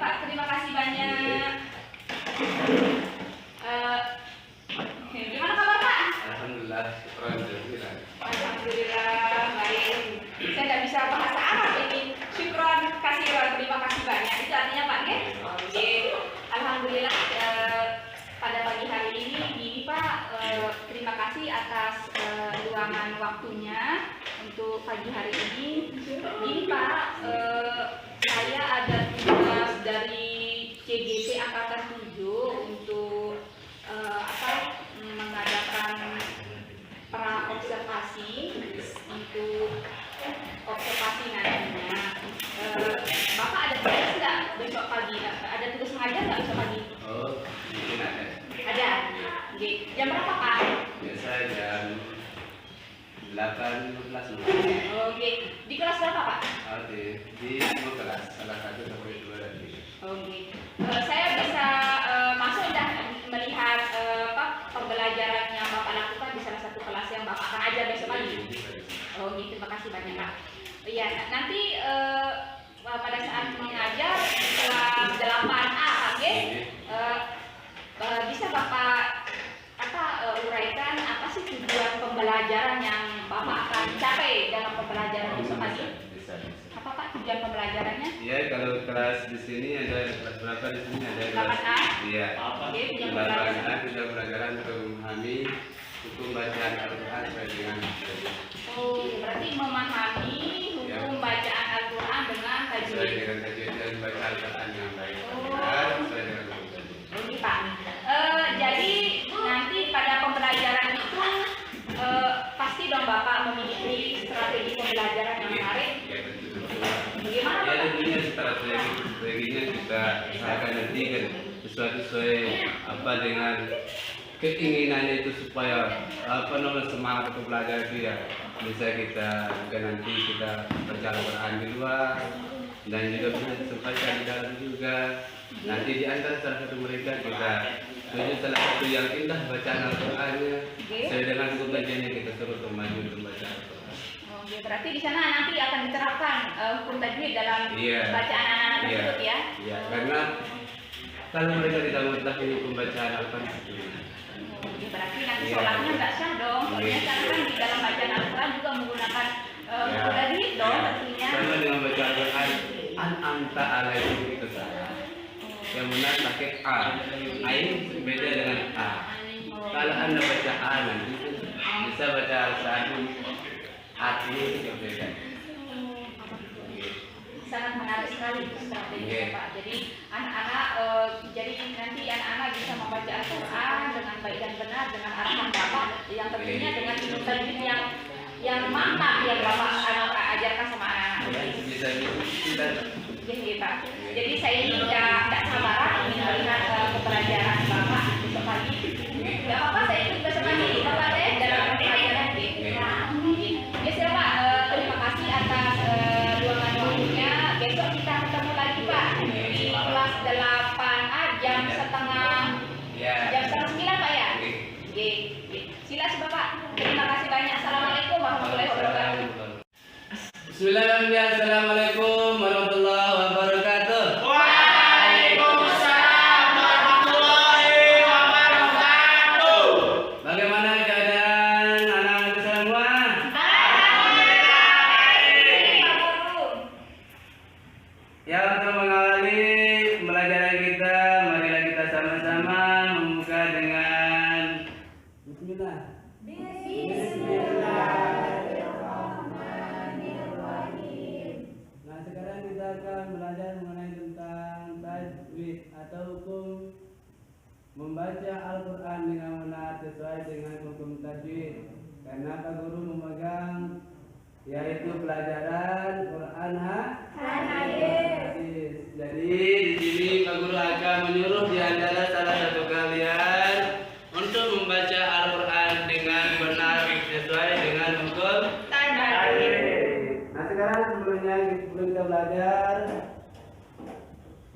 Pak, terima kasih banyak. Gimana kabar Pak? Alhamdulillah, syukran jazilan. Alhamdulillah, baik. Saya nggak bisa bahasa Arab ini. Syukron, kasiron, terima kasih banyak. Itu artinya Pak, ya? Oke. Alhamdulillah, pada pagi hari ini Pak, terima kasih atas luangan waktunya untuk pagi hari ini. Ini Pak, saya ada tugas dari CGP Angkatan 7 untuk mengadakan pra-observasi untuk observasi nantinya. Bapak ada tugas nggak besok pagi? Ada tugas mengajar nggak besok pagi? Oh, mungkin ada. Ada. Oke. Jam berapa Pak? Biasa jam 8.15. Oke. Di kelas berapa Pak? Di 2 kelas, salah 1 sampai 2 lagi. Oke. Saya bisa masuk dan melihat pembelajaran yang Bapak lakukan di salah satu kelas yang Bapak akan ajar besok pagi. Oh, gitu. Terima kasih banyak Pak. Iya, nanti pada saat mengajar di kelas 8A, oke? Bisa Bapak uraikan apa sih tujuan pembelajaran yang Bapak akan capai dalam pembelajaran besok pagi? Bisa. Apa Pak tujuan pembelajarannya? Iya, kalau kelas di sini ada kelas berapa di sini ada kelas? 8A. Iya. Oke, tujuan 8A pembelajaran. sudah pelajaran untuk memahami hukum bacaan Al-Quran sesuai dengan Oh, berarti memahami hukum bacaan Al-Quran dengan sesuai tajwid. dengan tajwid dan baca Al-Quran yang baik. Oh. Sesuai dengan hukum tajwid. Oke Pak. Jadi nanti pada pembelajaran itu pasti dong Bapak memiliki strategi pembelajaran yang menarik. Ya, tentu. Bagaimana Ya, Pak? tentunya strateginya kita usahakan nanti kan sesuai apa dengan keinginannya itu supaya semangat untuk belajar itu ya bisa kita nanti kita baca Al-Quran di luar dan juga bisa disampaikan di dalam juga. Nanti di antara salah satu mereka kita tunjuk salah satu yang indah bacaan Al-Qurannya sesuai dengan hukum kajiannya kita suruh untuk maju untuk baca Al-Quran. Oke, berarti di sana nanti akan diterapkan hukum tajwid dalam bacaan anak-anak tersebut ya? Iya, karena kalau mereka tidak mengetahui hukum bacaan Al-Quran Oke, berarti nanti sholatnya nggak sah dong. Soalnya sekarang kan di dalam bacaan Al-Quran juga menggunakan hukum tajwid dong tentunya. sama dengan baca Al-Quran an-amta alaihim itu salah. Yang benar pakai a. Ain beda dengan a. Kalau Anda baca a nanti bisa baca Al-Quran artinya itu berbeda. Sangat menarik sekali strategi Pak. Jadi anak-anak jadi nanti anak-anak bisa membaca Al-Quran dengan baik dan benar dengan arahan Bapak yang tentunya dengan ilmu tajwid yang mantap yang Bapak ajarkan sama anak-anak. Bisa kita. Jadi Pak. Jadi saya ini tidak sabaran ingin melihat pembelajaran Bapak besok pagi. Tidak apa-apa, saya ikut besok pagi Bapak deh dalam pembelajaran gitu. Ya siapa Pak. Terima kasih atas luangan waktunya. Besok kita ketemu lagi Pak di kelas 8A jam setengah 9 Pak ya. Oke. Silakan Bapak. Terima kasih banyak. Assalamualaikum warahmatullahi wabarakatuh. Bismillahirrahmanirrahim. Assalamualaikum warahmatullahi wabarakatuh. Waalaikumsalam warahmatullahi wabarakatuh. Bagaimana keadaan anak-anak semua? Ya, untuk mengawali pembelajaran kita, marilah kita sama-sama membuka dengan Bismillah. Nah, sekarang kita akan belajar mengenai tentang tajwid atau hukum membaca Al-Quran dengan benar sesuai dengan hukum tajwid. Karena Pak Guru memegang yaitu pelajaran Quran hadis. Jadi di sini Pak Guru akan menyuruh di antara salah satu kalian untuk membaca Al-Quran dengan benar sesuai dengan hukum tajwid. Nah, sekarang sebelum kita belajar,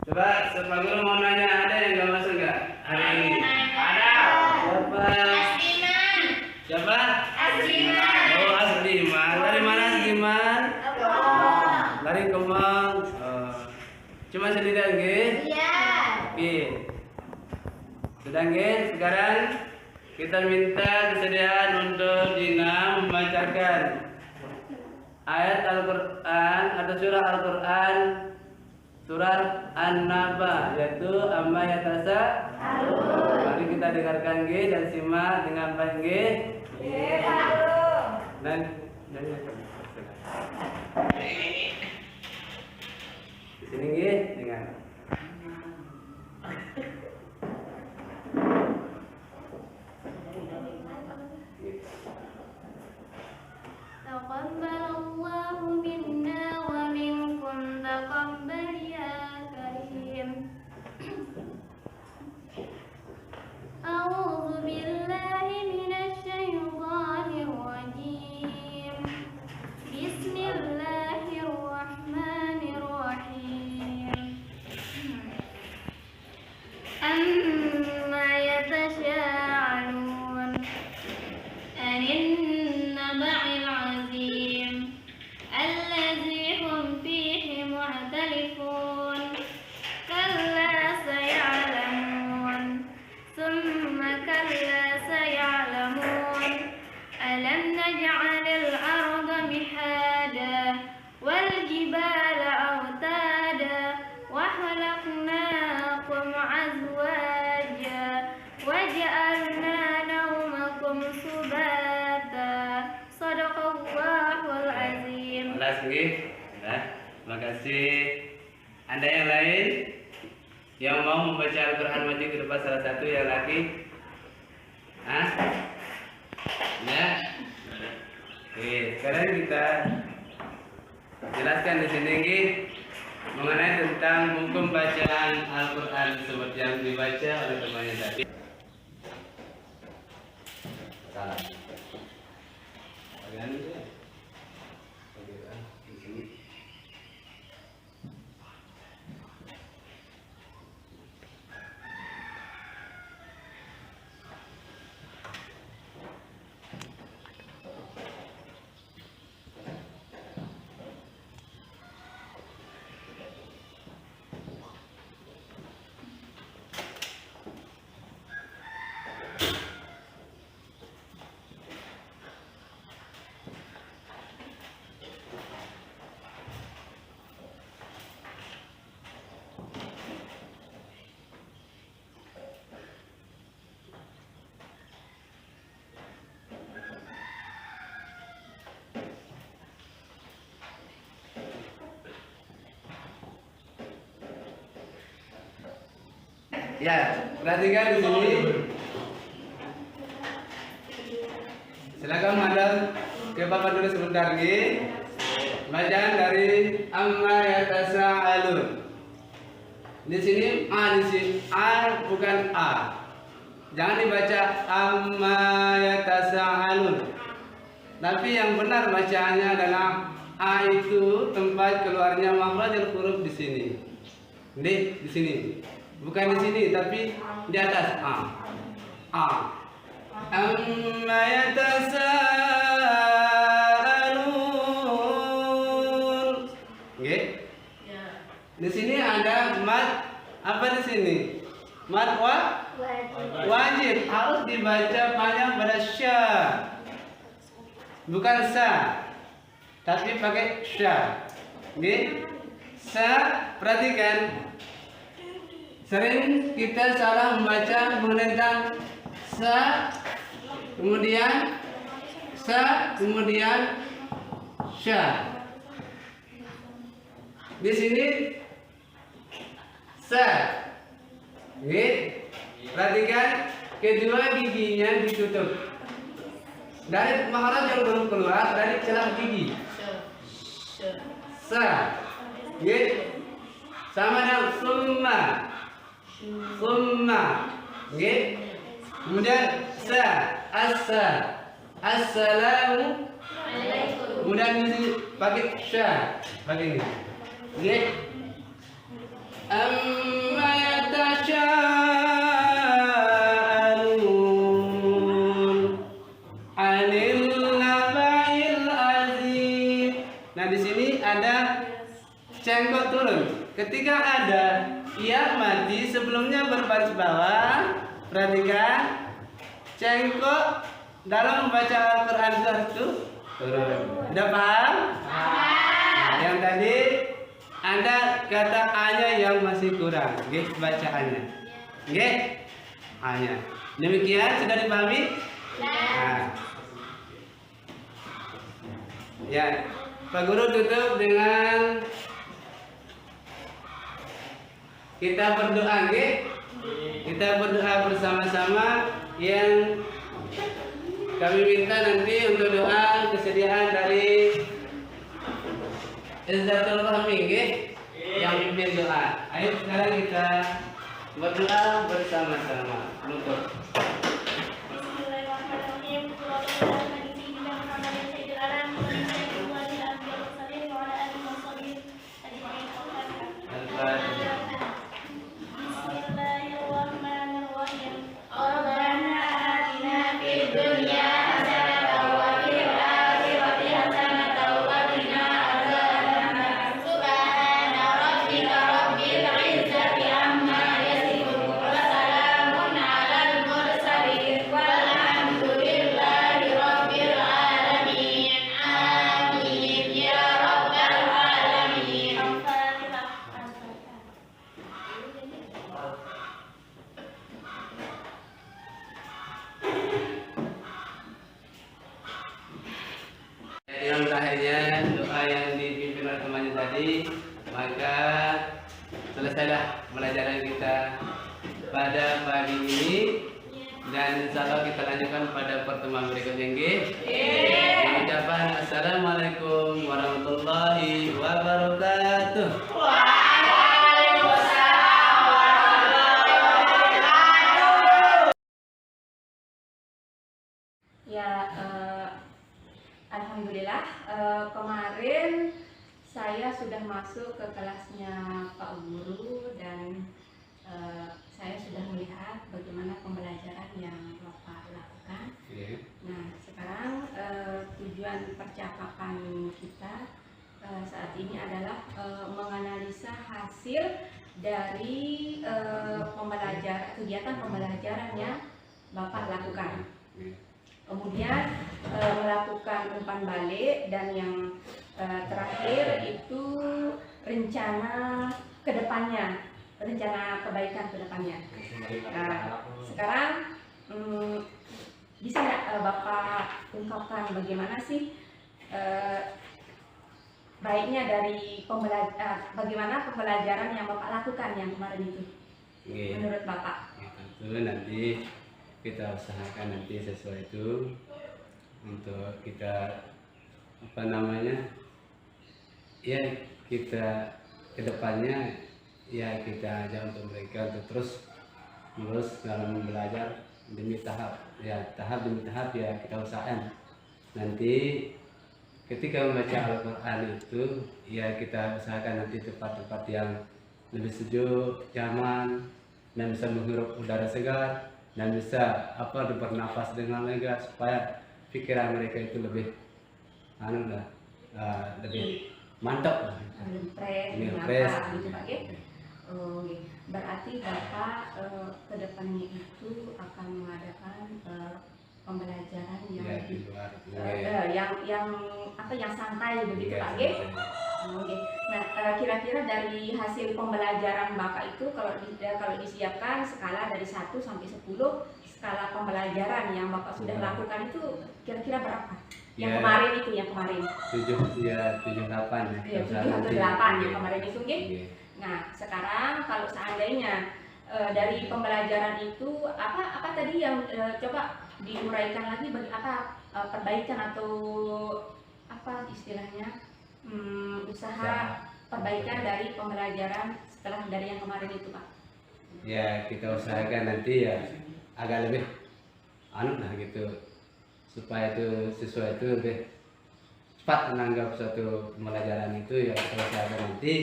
coba Pak Guru mau nanya, ada yang nggak masuk nggak hari ini? Ada. Siapa? Asliman. Siapa? Asliman. Oh, Asliman. Dari mana Asliman? Dari Kemang. Cuma sendirian, nggih? Sudah nggih? Sekarang kita minta kesediaan untuk Dina membacakan ayat Al-Quran atau surah Al-Quran surat An-Naba, yaitu amma yatasaalun. Mari kita dengarkan nggih dan simak dengan baik nggih. Dan di sini nggih dengar. Taqabbalallahu minna wa minkum taqabbal ya karim. A'udzu billahi minasy syaithanir rajim. Bismillahirrahmanirrahim. Amma yatasaalun anin naba'il azim alladzi hum fihi mu'talifun kalla saya'lamun thumma kalla saya'lamun alam naj'alil arda mihada wal jibala awtada wa khalaqnakum azwaja wa ja'alna nawmakum subata. Shadaqallahul azim. Jelas nggih? Nah, terima kasih. Anda yang lain yang mau membaca Al-Quran Majid di depan salah satu yang lagi? Hah? Ya? Oke, sekarang kita jelaskan di sini nggih mengenai tentang hukum bacaan Al-Quran seperti yang dibaca oleh temannya tadi. Salah. Bagian itu ya? Bagian di sini. Ya, perhatikan di sini. Silakan madam ke Bapak dulu sebentar nggih. Bacaan dari amma yatasaalun. Di sini a, di sini a bukan a. Jangan dibaca amma yatasaalun. Tapi yang benar bacaannya adalah a itu tempat keluarnya makhrajul huruf di sini. Di sini. Bukan di sini tapi di atas a. Amma yatasaalun. Nggih? Di sini ada mad apa di sini? Mad wajib harus dibaca panjang pada sya. Bukan sa. Tapi pakai sya. Nggih? Sa, perhatikan. Sering kita salah membaca mengenai sa, kemudian sya. Di sini sa. Oke. Perhatikan kedua giginya ditutup. Dari makhraj yang belum keluar dari celah gigi. Sa. Oke. Sama dengan summa. Nggih. Kemudian assalamu alaikum. Kemudian ini pakai sya, pakai ini. Nggih. Amma yatasaalun 'anil naba'il azim. Nah, di sini ada cengkok turun. Ketika ada ia mati sebelumnya berbaris bawah, perhatikan, cengkok dalam membaca Al-Quran itu harus turun. Udah paham? Nah, yang tadi ada kata A-nya yang masih kurang, bacaannya. A-nya. Demikian sudah dipahami? Nah. Ya, Pak Guru tutup dengan kita berdoa, kita berdoa bersama-sama yang kami minta nanti untuk doa kesediaan dari Izzatul Fahmi, yang pimpin doa. Ayo sekarang kita berdoa bersama-sama. Nutup. Yang terakhirnya doa yang dipimpin oleh temannya tadi, maka selesailah pelajaran kita pada pagi ini, dan insya Allah kita lanjutkan pada pertemuan berikutnya. Ucapan assalamualaikum warahmatullahi wabarakatuh. Ya, alhamdulillah kemarin saya sudah masuk ke kelasnya Pak Guru dan saya sudah melihat bagaimana pembelajaran yang Bapak lakukan. Nah, sekarang tujuan percakapan kita saat ini adalah menganalisa hasil dari kegiatan pembelajaran yang Bapak lakukan. Kemudian melakukan umpan balik, dan yang terakhir itu rencana kedepannya, rencana kebaikan kedepannya. Nah, sekarang bisa nggak Bapak ungkapkan bagaimana sih baiknya dari bagaimana pembelajaran yang Bapak lakukan yang kemarin itu menurut Bapak? Tentu nanti kita usahakan nanti sesuai itu untuk kita ya kita kedepannya ya kita ajak untuk mereka untuk terus dalam belajar demi tahap demi tahap ya kita usahakan nanti ketika membaca Al-Quran itu ya kita usahakan nanti tempat-tempat yang lebih sejuk, nyaman, dan bisa menghirup udara segar, dan bisa bernafas dengan lega supaya pikiran mereka itu lebih lebih mantap lah. Fresh, gitu Pak. Berarti Bapak kedepannya itu akan mengadakan pembelajaran yang di luar yang santai begitu Pak. Nah, kira-kira dari hasil pembelajaran Bapak itu kalau disiapkan skala dari 1 sampai 10, skala pembelajaran yang Bapak sudah lakukan itu kira-kira berapa? Yang kemarin itu, yang kemarin 7, 8 ya. 7 atau 8 yang kemarin itu, Nah, sekarang kalau seandainya dari pembelajaran itu apa tadi yang coba diuraikan lagi perbaikan atau apa istilahnya? Usaha perbaikan dari pembelajaran setelah dari yang kemarin itu Pak. Ya kita usahakan nanti ya agak lebih gitu supaya itu sesuai itu lebih cepat menanggap suatu pembelajaran itu ya kita usahakan nanti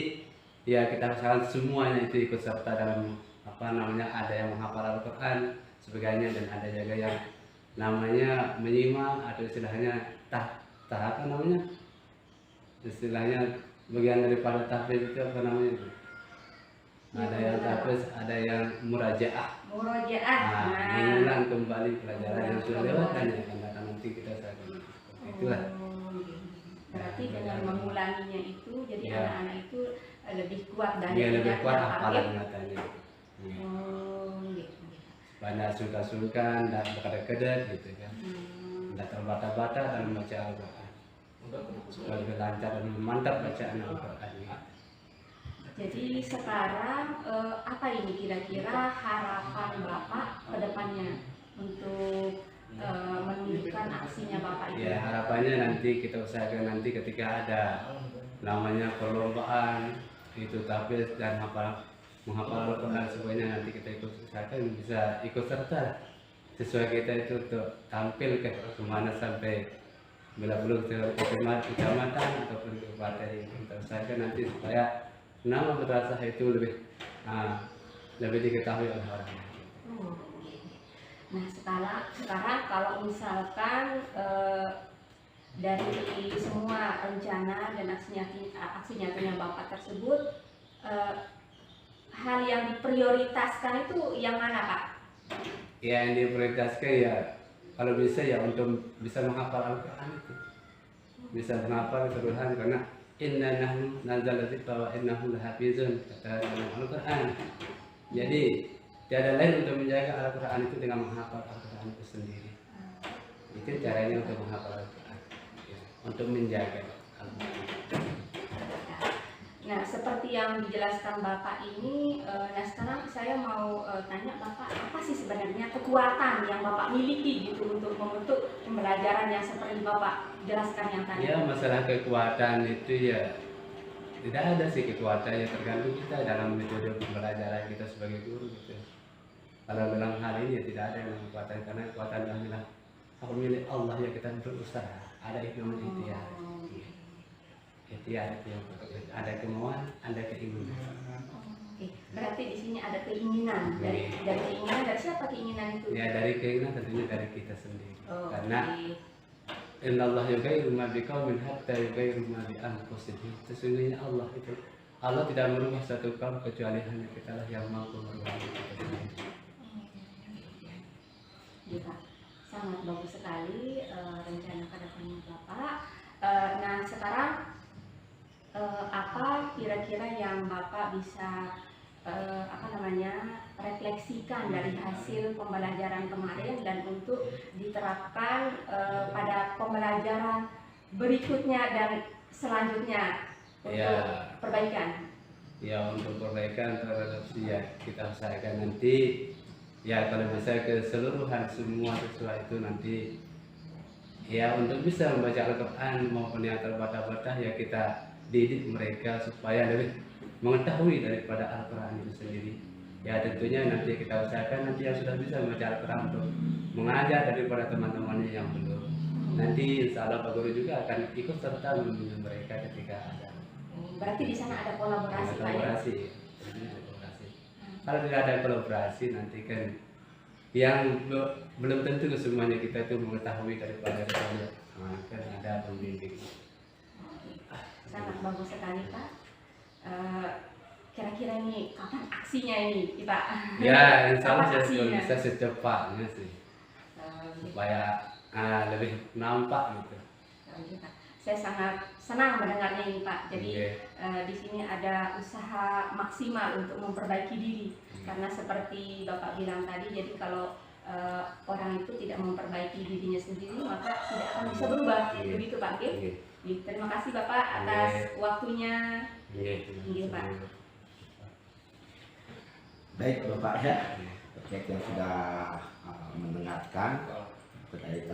ya kita usahakan semuanya itu ikut serta dalam ada yang menghafal Al-Quran sebagainya, dan ada juga yang namanya menyimak atau istilahnya istilahnya bagian daripada tahfiz itu ada yang tahfiz, ada yang murajaah. Nah, mengulang kembali pelajaran yang sudah lewat dan yang akan datang nanti kita usahakan. Itulah. Berarti dengan mengulanginya itu, jadi Ya. anak-anak itu lebih kuat dari Dia lebih kuat ingatnya, Pak. hafalan katanya. Oh, gitu. Banyak sungkan-sungkan, tidak berkedet gitu kan. Tidak terbata-bata dalam baca Al-Quran. Supaya lebih lancar dan mantap bacaan Al-Quran. Jadi sekarang apa ini kira-kira harapan Bapak ke depannya untuk menunjukkan aksinya Bapak itu? Ya harapannya nanti kita usahakan nanti ketika ada namanya perlombaan itu tahfiz dan menghafal Al-Quran semuanya nanti kita ikut usahakan bisa ikut serta sesuai kita itu untuk tampil ke kemana sampai bila belum ke kecamatan ataupun ke kabupaten kita usahakan nanti supaya nama madrasah itu lebih diketahui oleh orang. Nah sekarang kalau misalkan dari semua rencana dan aksi nyatanya Bapak tersebut, hal yang diprioritaskan itu yang mana Pak? Ya yang diprioritaskan ya kalau bisa ya untuk bisa menghafal Al-Quran itu, bisa menghafal keseluruhan karena inna nahnu nazzalna dzikra wa innahu lahafizun kata dalam Al-Quran. Jadi tiada lain untuk menjaga Al-Quran itu dengan menghafal Al-Quran itu sendiri. Itu caranya untuk menghafal Al-Quran ya, untuk menjaga Al-Quran. Nah seperti yang dijelaskan Bapak ini, nah sekarang saya mau tanya Bapak, apa sih sebenarnya kekuatan yang Bapak miliki gitu untuk membentuk pembelajaran yang seperti Bapak jelaskan yang tadi? Ya masalah kekuatan itu ya tidak ada sih kekuatan ya tergantung kita dalam metode pembelajaran kita sebagai guru gitu. Kalau dalam hal ini ya tidak ada yang kekuatan karena kekuatan adalah hak milik Allah ya kita berusaha. Ada ikhtiar ikhtiar itu yang ada kemauan, ada keinginan. Oke, berarti di sini ada keinginan dari keinginan dari siapa keinginan itu? Ya dari keinginan tentunya dari kita sendiri. Oh, Karena oke. Innallaha yughayyiru ma biqaumin hatta yughayyiru ma bi anfusihim. Sesungguhnya Allah tidak merubah satu kaum kecuali hanya kitalah yang mampu merubah kita sendiri. Ya, Pak. Sangat bagus sekali rencana ke depannya Bapak. Nah sekarang apa kira-kira yang Bapak bisa refleksikan dari hasil pembelajaran kemarin dan untuk diterapkan pada pembelajaran berikutnya dan selanjutnya untuk Ya. perbaikan? Ya untuk perbaikan terhadap ya kita usahakan nanti ya kalau bisa keseluruhan semua siswa itu nanti ya untuk bisa membaca Al-Quran maupun yang terbata-bata ya kita didik mereka supaya lebih mengetahui daripada Al-Quran itu sendiri. Ya tentunya nanti kita usahakan nanti yang sudah bisa membaca Al-Quran untuk mengajar daripada teman-temannya yang belum. Nanti insya Allah Pak Guru juga akan ikut serta membimbing mereka ketika ada. Berarti di sana ada kolaborasi Pak ya? Kolaborasi. Kolaborasi. Kalau tidak ada kolaborasi nanti kan yang belum tentu semuanya kita itu mengetahui daripada kan ada pembimbing. Sangat bagus sekali Pak. Kira-kira ini kapan aksinya ini Pak? Ya insya Allah Kapan saya aksinya? bisa secepatnya sih supaya lebih nampak gitu. Gitu, Pak. Saya sangat senang mendengarnya ini Pak. Jadi Oke. di sini ada usaha maksimal untuk memperbaiki diri. Karena seperti Bapak bilang tadi, jadi kalau orang itu tidak memperbaiki dirinya sendiri maka tidak akan bisa berubah. Iya. Begitu Pak. Oke? Oke. Terima kasih Bapak atas Iya. waktunya. Iya. Iya, Pak. Baik Bapak ya, terkait yang sudah mendengarkan terkait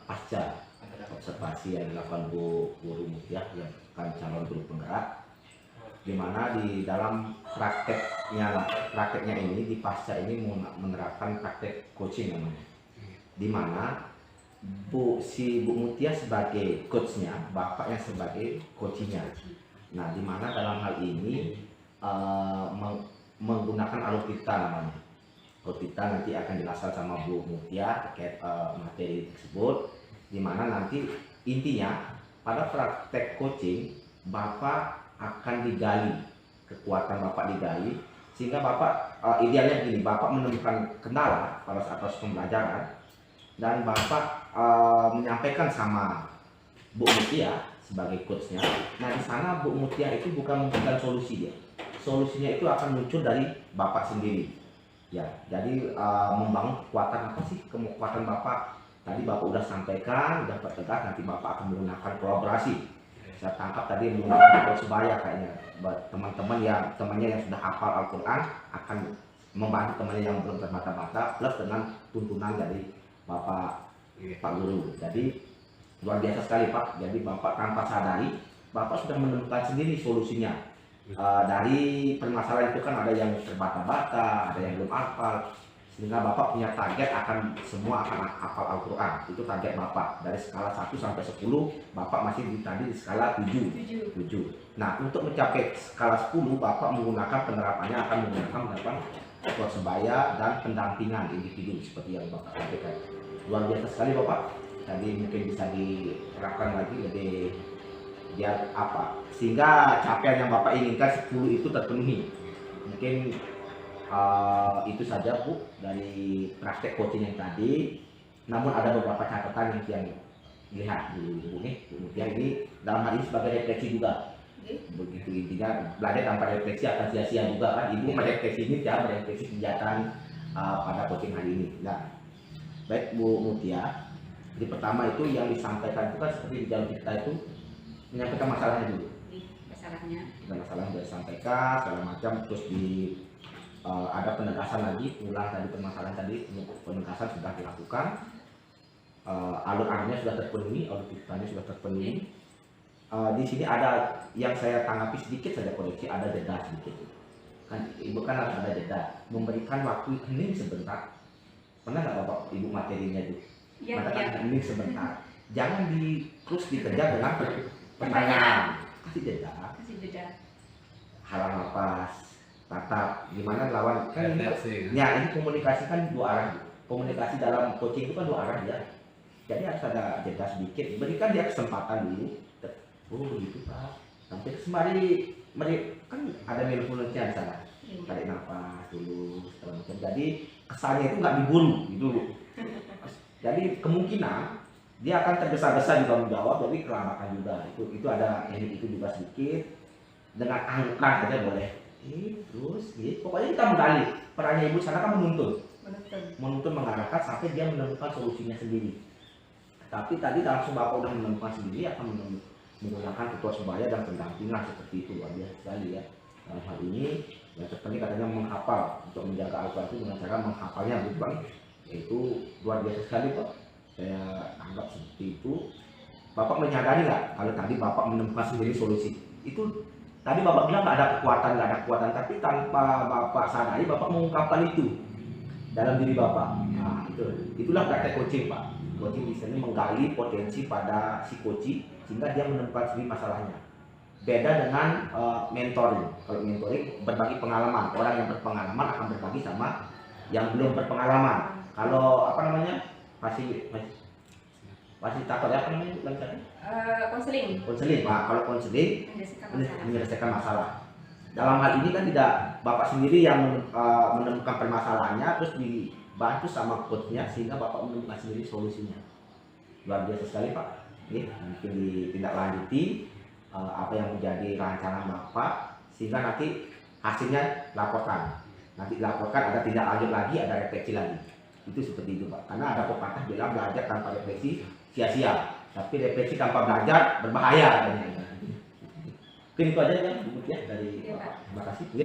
pasca observasi yang dilakukan Bu Guru Mutiah yang kan calon guru penggerak, di mana di dalam prakteknya ini di pasca ini menerapkan praktek coaching namanya, di mana Bu Mutiah sebagai coachnya, bapaknya sebagai coachingnya. Nah, di mana dalam hal ini menggunakan alupita namanya. Alupita nanti akan dijelaskan sama Bu Mutiah terkait materi tersebut, di mana nanti intinya pada praktek coaching Bapak akan digali, kekuatan Bapak digali Sehingga Bapak idealnya begini, Bapak menemukan kendala pada saat proses pembelajaran dan Bapak menyampaikan sama Bu Mutia sebagai coachnya. Nah di sana Bu Mutia itu bukan memberikan solusi dia, solusinya itu akan muncul dari Bapak sendiri. Ya, jadi membangun kekuatan apa sih kekuatan Bapak? Tadi Bapak udah sampaikan, udah pertegas, nanti Bapak akan menggunakan kolaborasi. Saya tangkap tadi menggunakan persebaya kayaknya. Teman-teman yang temannya yang sudah hafal Al-Quran akan membantu temannya yang belum terbaca-baca plus dengan tuntunan dari Bapak Pak Guru. Jadi luar biasa sekali Pak. Jadi Bapak tanpa sadari Bapak sudah menemukan sendiri solusinya. Dari permasalahan itu kan ada yang terbata-bata, ada yang belum hafal. Sehingga Bapak punya target akan semua akan hafal Al-Quran. Itu target Bapak. Dari skala 1 sampai 10, Bapak masih tadi di skala 7. Nah, untuk mencapai skala 10, Bapak menggunakan penerapannya akan menggunakan persebaya dan pendampingan individu seperti yang Bapak sampaikan. Luar biasa sekali Bapak. Jadi mungkin bisa diterapkan lagi lebih biar apa? Sehingga capaian yang Bapak inginkan 10 itu terpenuhi. Mungkin itu saja Bu dari praktek coaching yang tadi. Namun ada beberapa catatan yang lihat di Bu Mutia ini dalam hal ini sebagai refleksi juga. Begitu intinya belajar tanpa refleksi akan sia-sia juga kan. Ibu merefleksi ini ya merefleksi kegiatan pada coaching hari ini. Nah, baik Bu Mutia. Jadi pertama itu yang disampaikan itu kan seperti di dalam kita itu menyampaikan masalahnya dulu. Masalah sudah disampaikan segala macam terus ada penegasan lagi, ulang tadi permasalahan tadi, penegasan sudah dilakukan, alur-alurnya sudah terpenuhi, alur ceritanya sudah terpenuhi. Di sini ada yang saya tanggapi sedikit saja koreksi, ada jeda sedikit. Kan Ibu kan harus ada jeda, memberikan waktu hening sebentar. Pernah nggak Bapak Ibu materinya itu? Mengatakan hening sebentar. Jangan terus dikejar dengan pertanyaan. Kasih jeda. Halang napas. Tatap gimana lawan kan ini, ya ini komunikasi kan dua arah. Komunikasi dalam coaching itu kan dua arah ya. Jadi harus ada jeda sedikit, berikan dia kesempatan dulu. Oh begitu Pak. Sampai sembari kan ada mindfulness-nya di sana. Tarik nafas dulu segala macam. Jadi kesannya itu nggak diburu gitu. Jadi kemungkinan dia akan tergesa-gesa juga menjawab, jadi kelamakan juga. Itu ada teknik itu juga sedikit. Dengan angkat saja boleh. Terus gitu. Pokoknya kita menggali. Perannya Ibu sana kan menuntun mengarahkan sampai dia menemukan solusinya sendiri. Tapi tadi langsung Bapak udah menemukan sendiri akan menggunakan ketua sebaya dan pendampingan seperti itu. Luar biasa sekali ya. Dalam hal ini yang terpenting katanya menghafal untuk menjaga Al-Quran itu dengan cara menghafalnya bukan. Itu luar biasa sekali Pak. Saya anggap seperti itu. Bapak menyadari nggak kalau tadi Bapak menemukan sendiri solusi itu? Tadi Bapak bilang nggak ada kekuatan, tapi tanpa Bapak sadari Bapak mengungkapkan itu dalam diri Bapak. Nah, itulah praktek coaching Pak. Coaching di sini menggali potensi pada si coaching sehingga dia menemukan sendiri masalahnya. Beda dengan mentoring. Kalau mentoring berbagi pengalaman, orang yang berpengalaman akan berbagi sama yang belum berpengalaman. Kalau apa namanya fasilitator ya apa namanya? Konseling. Nah, kalau konseling menyelesaikan masalah. Dalam hal ini kan tidak Bapak sendiri yang menemukan permasalahannya terus dibantu sama coachnya sehingga Bapak menemukan sendiri solusinya. Luar biasa sekali Pak. Mungkin ditindaklanjuti apa yang menjadi rancangan Bapak sehingga nanti hasilnya laporkan. Nanti dilaporkan ada tindak lanjut lagi, ada refleksi lagi. Itu seperti itu Pak. Karena ada pepatah bilang belajar tanpa refleksi sia-sia. Tapi refleksi tanpa belajar berbahaya katanya. Mungkin itu aja ya, Bu ya dari Bapak. Terima kasih.